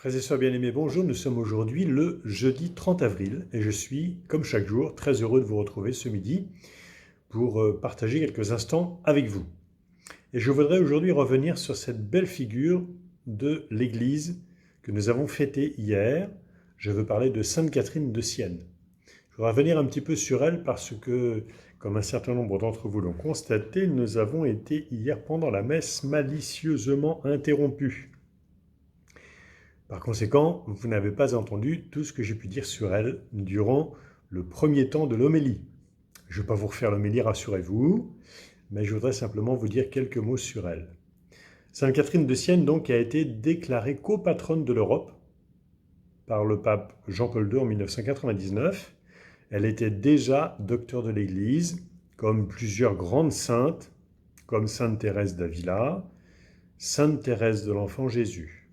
Frères et sœurs bien-aimés, bonjour, nous sommes aujourd'hui le jeudi 30 avril et je suis, comme chaque jour, très heureux de vous retrouver ce midi pour partager quelques instants avec vous. Et je voudrais aujourd'hui revenir sur cette belle figure de l'Église que nous avons fêtée hier. Je veux parler de Sainte Catherine de Sienne. Je voudrais revenir un petit peu sur elle parce que, comme un certain nombre d'entre vous l'ont constaté, nous avons été hier pendant la messe malicieusement interrompus. Par conséquent, vous n'avez pas entendu tout ce que j'ai pu dire sur elle durant le premier temps de l'homélie. Je ne vais pas vous refaire l'homélie, rassurez-vous, mais je voudrais simplement vous dire quelques mots sur elle. Sainte Catherine de Sienne donc a été déclarée copatronne de l'Europe par le pape Jean-Paul II en 1999. Elle était déjà docteur de l'Église, comme plusieurs grandes saintes, comme Sainte Thérèse d'Avila, Sainte Thérèse de l'Enfant Jésus.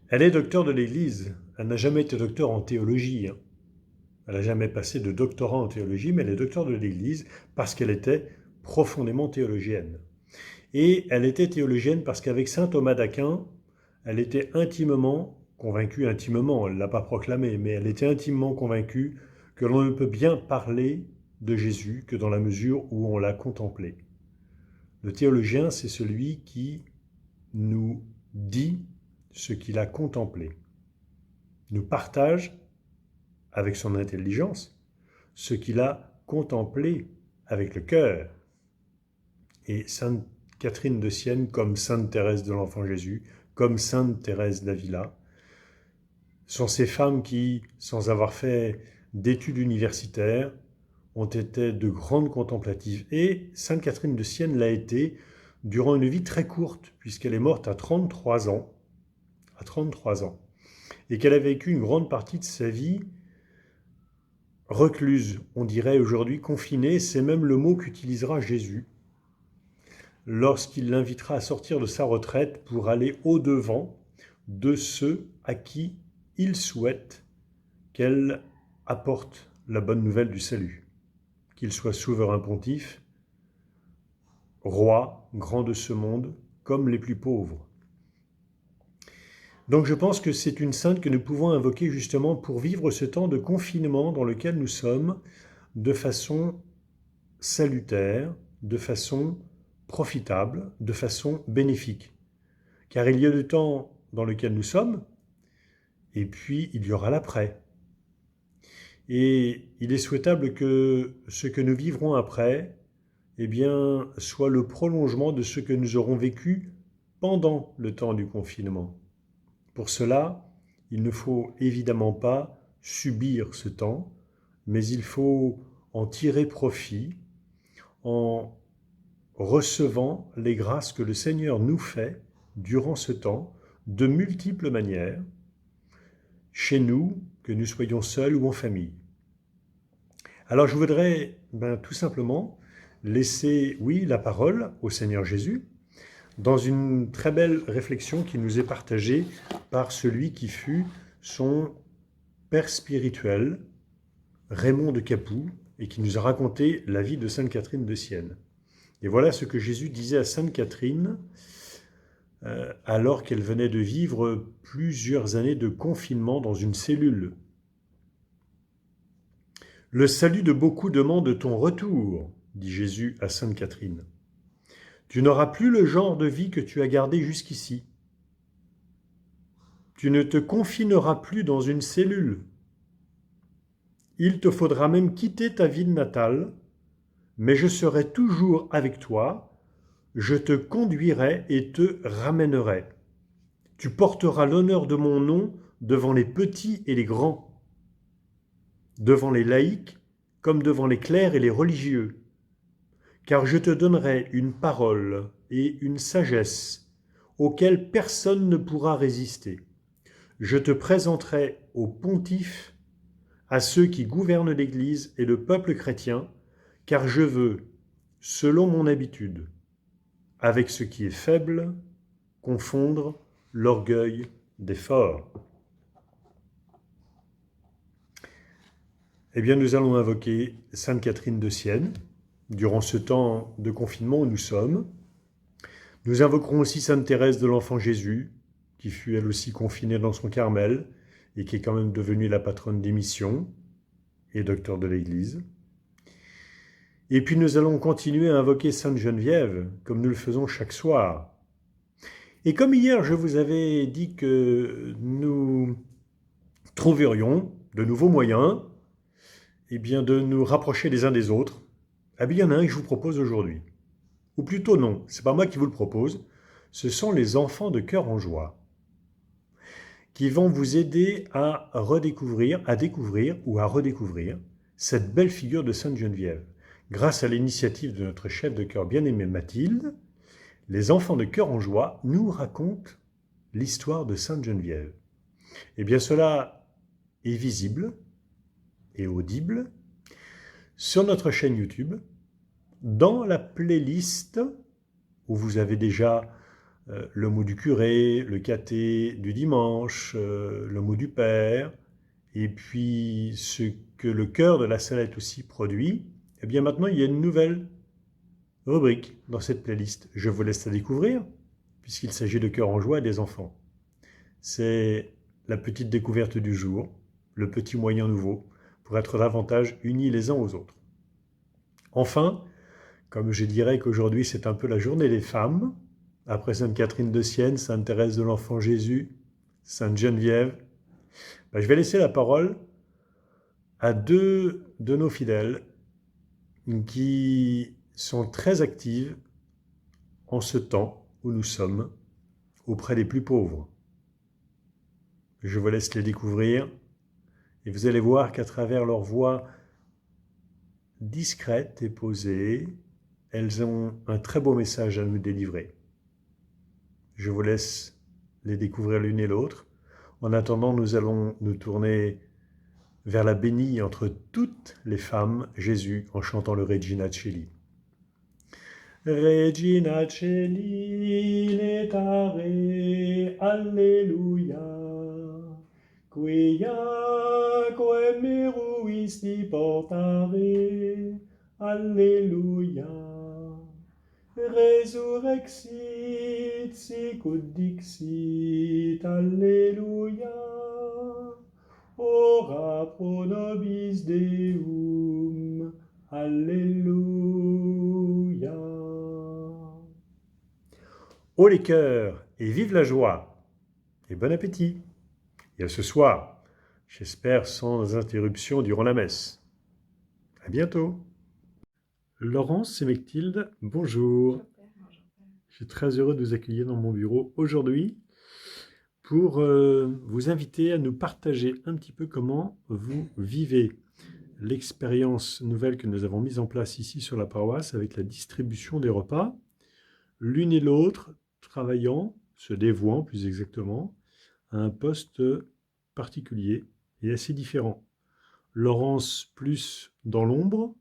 Elle est docteur de l'Église. Elle n'a jamais été docteur en théologie. Elle n'a jamais passé de doctorat en théologie, mais elle est docteur de l'Église parce qu'elle était profondément théologienne. Et elle était théologienne parce qu'avec saint Thomas d'Aquin, elle était intimement convaincue, elle ne l'a pas proclamé, mais elle était intimement convaincue que l'on ne peut bien parler de Jésus que dans la mesure où on l'a contemplé. Le théologien, c'est celui qui nous dit ce qu'il a contemplé, nous partage avec son intelligence ce qu'il a contemplé avec le cœur. Et Sainte Catherine de Sienne, comme Sainte Thérèse de l'Enfant Jésus, comme Sainte Thérèse d'Avila, sont ces femmes qui, sans avoir fait d'études universitaires, ont été de grandes contemplatives. Et Sainte Catherine de Sienne l'a été durant une vie très courte, puisqu'elle est morte à 33 ans, et qu'elle a vécu une grande partie de sa vie recluse, on dirait aujourd'hui confinée, c'est même le mot qu'utilisera Jésus lorsqu'il l'invitera à sortir de sa retraite pour aller au-devant de ceux à qui il souhaite qu'elle apporte la bonne nouvelle du salut, qu'il soit souverain pontife, roi, grand de ce monde, comme les plus pauvres. Donc je pense que c'est une sainte que nous pouvons invoquer justement pour vivre ce temps de confinement dans lequel nous sommes de façon salutaire, de façon profitable, de façon bénéfique. Car il y a le temps dans lequel nous sommes, et puis il y aura l'après. Et il est souhaitable que ce que nous vivrons après, eh bien, soit le prolongement de ce que nous aurons vécu pendant le temps du confinement. Pour cela, il ne faut évidemment pas subir ce temps, mais il faut en tirer profit en recevant les grâces que le Seigneur nous fait durant ce temps, de multiples manières, chez nous, que nous soyons seuls ou en famille. Alors je voudrais tout simplement laisser, la parole au Seigneur Jésus, dans une très belle réflexion qui nous est partagée par celui qui fut son père spirituel, Raymond de Capoue, et qui nous a raconté la vie de Sainte Catherine de Sienne. Et voilà ce que Jésus disait à Sainte Catherine alors qu'elle venait de vivre plusieurs années de confinement dans une cellule. « Le salut de beaucoup demande ton retour, dit Jésus à Sainte Catherine. Tu n'auras plus le genre de vie que tu as gardé jusqu'ici. Tu ne te confineras plus dans une cellule. Il te faudra même quitter ta ville natale, mais je serai toujours avec toi, je te conduirai et te ramènerai. Tu porteras l'honneur de mon nom devant les petits et les grands, devant les laïcs comme devant les clercs et les religieux. Car je te donnerai une parole et une sagesse auxquelles personne ne pourra résister. Je te présenterai aux pontifes, à ceux qui gouvernent l'Église et le peuple chrétien, car je veux, selon mon habitude, avec ce qui est faible, confondre l'orgueil des forts. » Eh bien, nous allons invoquer Sainte Catherine de Sienne, durant ce temps de confinement où nous sommes. Nous invoquerons aussi Sainte Thérèse de l'Enfant Jésus, qui fut elle aussi confinée dans son Carmel et qui est quand même devenue la patronne des missions et docteur de l'Église. Et puis nous allons continuer à invoquer Sainte Geneviève, comme nous le faisons chaque soir. Et comme hier, je vous avais dit que nous trouverions de nouveaux moyens de nous rapprocher les uns des autres, il y en a un que je vous propose aujourd'hui. Ou plutôt non, ce n'est pas moi qui vous le propose, ce sont les enfants de cœur en joie qui vont vous aider à redécouvrir, à découvrir ou à redécouvrir cette belle figure de Sainte Geneviève. Grâce à l'initiative de notre chef de chœur bien-aimée Mathilde, les enfants de cœur en joie nous racontent l'histoire de Sainte Geneviève. Eh bien cela est visible et audible sur notre chaîne YouTube, dans la playlist où vous avez déjà le mot du curé, le caté du dimanche, le mot du Père, et puis ce que le cœur de la Salette aussi produit. Eh bien maintenant, il y a une nouvelle rubrique dans cette playlist. Je vous laisse la découvrir, puisqu'il s'agit de cœur en joie et des enfants. C'est la petite découverte du jour, le petit moyen nouveau, pour être davantage unis les uns aux autres. Enfin, comme je dirais qu'aujourd'hui c'est un peu la journée des femmes, après Sainte Catherine de Sienne, Sainte Thérèse de l'Enfant Jésus, Sainte Geneviève, je vais laisser la parole à deux de nos fidèles qui sont très actives en ce temps où nous sommes auprès des plus pauvres. Je vous laisse les découvrir et vous allez voir qu'à travers leur voix discrète et posée, elles ont un très beau message à nous délivrer. Je vous laisse les découvrir l'une et l'autre. En attendant, nous allons nous tourner vers la bénie entre toutes les femmes, Jésus, en chantant le Regina Coeli. Regina Coeli, letare, alleluia, quia quem meruisti portare, alleluia. Resurrexit, sicut dixit, alleluia. Ora pro nobis Deum, alléluia. Haut les cœurs et vive la joie et bon appétit. Et à ce soir, j'espère sans interruption durant la messe. À bientôt. Laurence et Mechtilde, bonjour. Je suis très heureux de vous accueillir dans mon bureau aujourd'hui pour vous inviter à nous partager un petit peu comment vous vivez l'expérience nouvelle que nous avons mise en place ici sur la paroisse avec la distribution des repas, l'une et l'autre travaillant, se dévouant plus exactement, à un poste particulier et assez différent. Laurence plus dans l'ombre,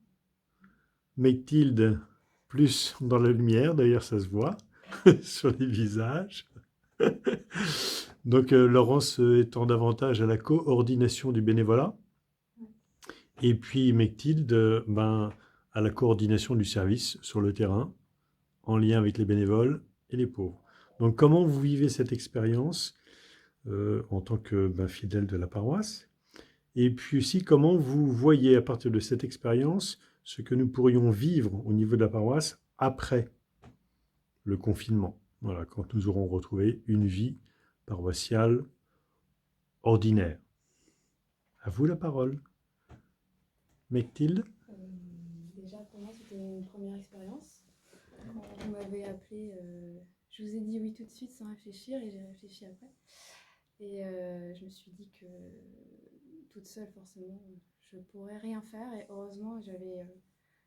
Mechtilde plus dans la lumière, d'ailleurs ça se voit sur les visages. Donc Laurence étant davantage à la coordination du bénévolat, et puis Mechtilde à la coordination du service sur le terrain, en lien avec les bénévoles et les pauvres. Donc comment vous vivez cette expérience en tant que fidèle de la paroisse, et puis aussi comment vous voyez à partir de cette expérience ce que nous pourrions vivre au niveau de la paroisse après le confinement. Voilà, quand nous aurons retrouvé une vie paroissiale ordinaire. À vous la parole. Mechtilde. Déjà, pour moi, c'était une première expérience. Quand vous m'avez appelé, je vous ai dit oui tout de suite sans réfléchir et j'ai réfléchi après. Et je me suis dit que toute seule, forcément, je ne pourrais rien faire. Et heureusement, j'avais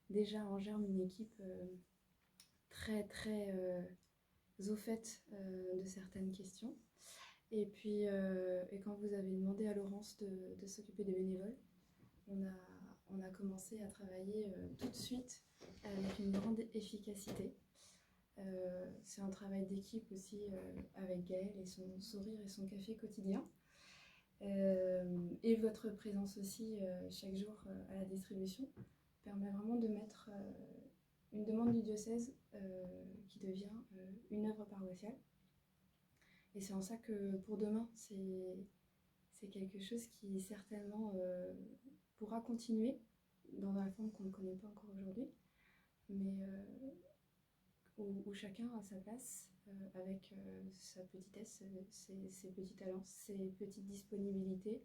déjà en germe une équipe très, très au fait de certaines questions. Et puis, et quand vous avez demandé à Laurence de s'occuper des bénévoles, on a commencé à travailler tout de suite avec une grande efficacité. C'est un travail d'équipe aussi avec Gaëlle et son sourire et son café quotidien. Et votre présence aussi chaque jour à la distribution permet vraiment de mettre une demande du diocèse qui devient une œuvre paroissiale. Et c'est en ça que pour demain, c'est quelque chose qui certainement pourra continuer dans la forme qu'on ne connaît pas encore aujourd'hui, mais où chacun a sa place avec sa petitesse, ses petits talents, ses petites disponibilités.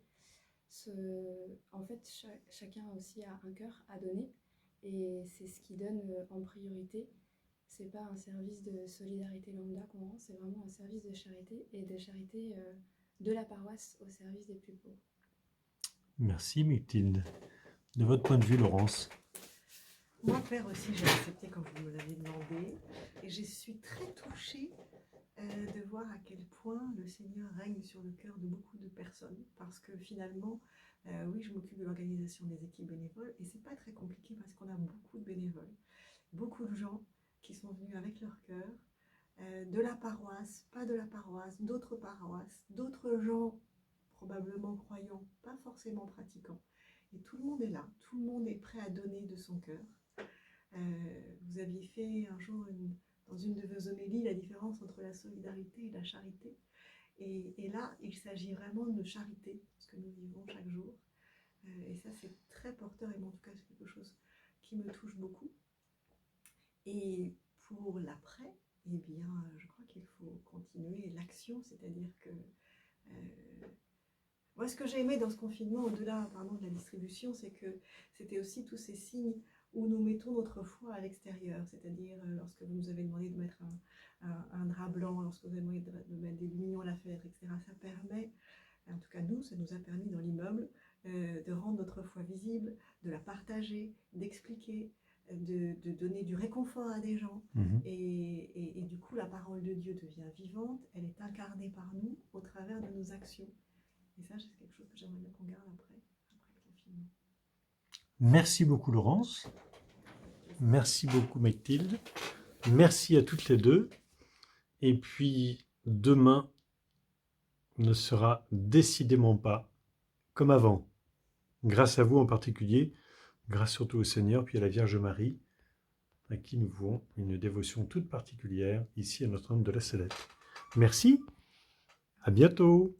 En fait, chacun aussi a un cœur à donner et c'est ce qui donne en priorité. C'est pas un service de solidarité lambda qu'on rend, c'est vraiment un service de charité et de charité de la paroisse au service des plus pauvres. Merci Mathilde. De votre point de vue, Laurence? Moi, Père aussi, j'ai accepté quand vous me l'avez demandé. Et je suis très touchée de voir à quel point le Seigneur règne sur le cœur de beaucoup de personnes. Parce que finalement, oui, je m'occupe de l'organisation des équipes bénévoles. Et c'est pas très compliqué parce qu'on a beaucoup de bénévoles. Beaucoup de gens qui sont venus avec leur cœur. De la paroisse, pas de la paroisse, d'autres paroisses, d'autres gens probablement croyants, pas forcément pratiquants. Et tout le monde est là, tout le monde est prêt à donner de son cœur. Vous aviez fait un jour dans une de vos homélies la différence entre la solidarité et la charité. Et là, il s'agit vraiment de charité, ce que nous vivons chaque jour. Et ça, c'est très porteur, et en tout cas, c'est quelque chose qui me touche beaucoup. Et pour l'après, eh bien, je crois qu'il faut continuer l'action, c'est-à-dire que moi, ce que j'ai aimé dans ce confinement, au-delà de la distribution, c'est que c'était aussi tous ces signes où nous mettons notre foi à l'extérieur, c'est-à-dire lorsque vous nous avez demandé de mettre un drap blanc, lorsque vous avez demandé de mettre des lumières à la fenêtre, etc. Ça permet, en tout cas nous, ça nous a permis dans l'immeuble de rendre notre foi visible, de la partager, d'expliquer, de donner du réconfort à des gens. Et du coup, la parole de Dieu devient vivante, elle est incarnée par nous au travers de nos actions. Et ça, c'est quelque chose que j'aimerais bien qu'on garde après le confinement. Merci beaucoup Laurence. Merci beaucoup Mathilde. Merci à toutes les deux. Et puis demain ne sera décidément pas comme avant. Grâce à vous en particulier, grâce surtout au Seigneur, puis à la Vierge Marie, à qui nous vouons une dévotion toute particulière ici à Notre-Dame de la Salette. Merci, à bientôt.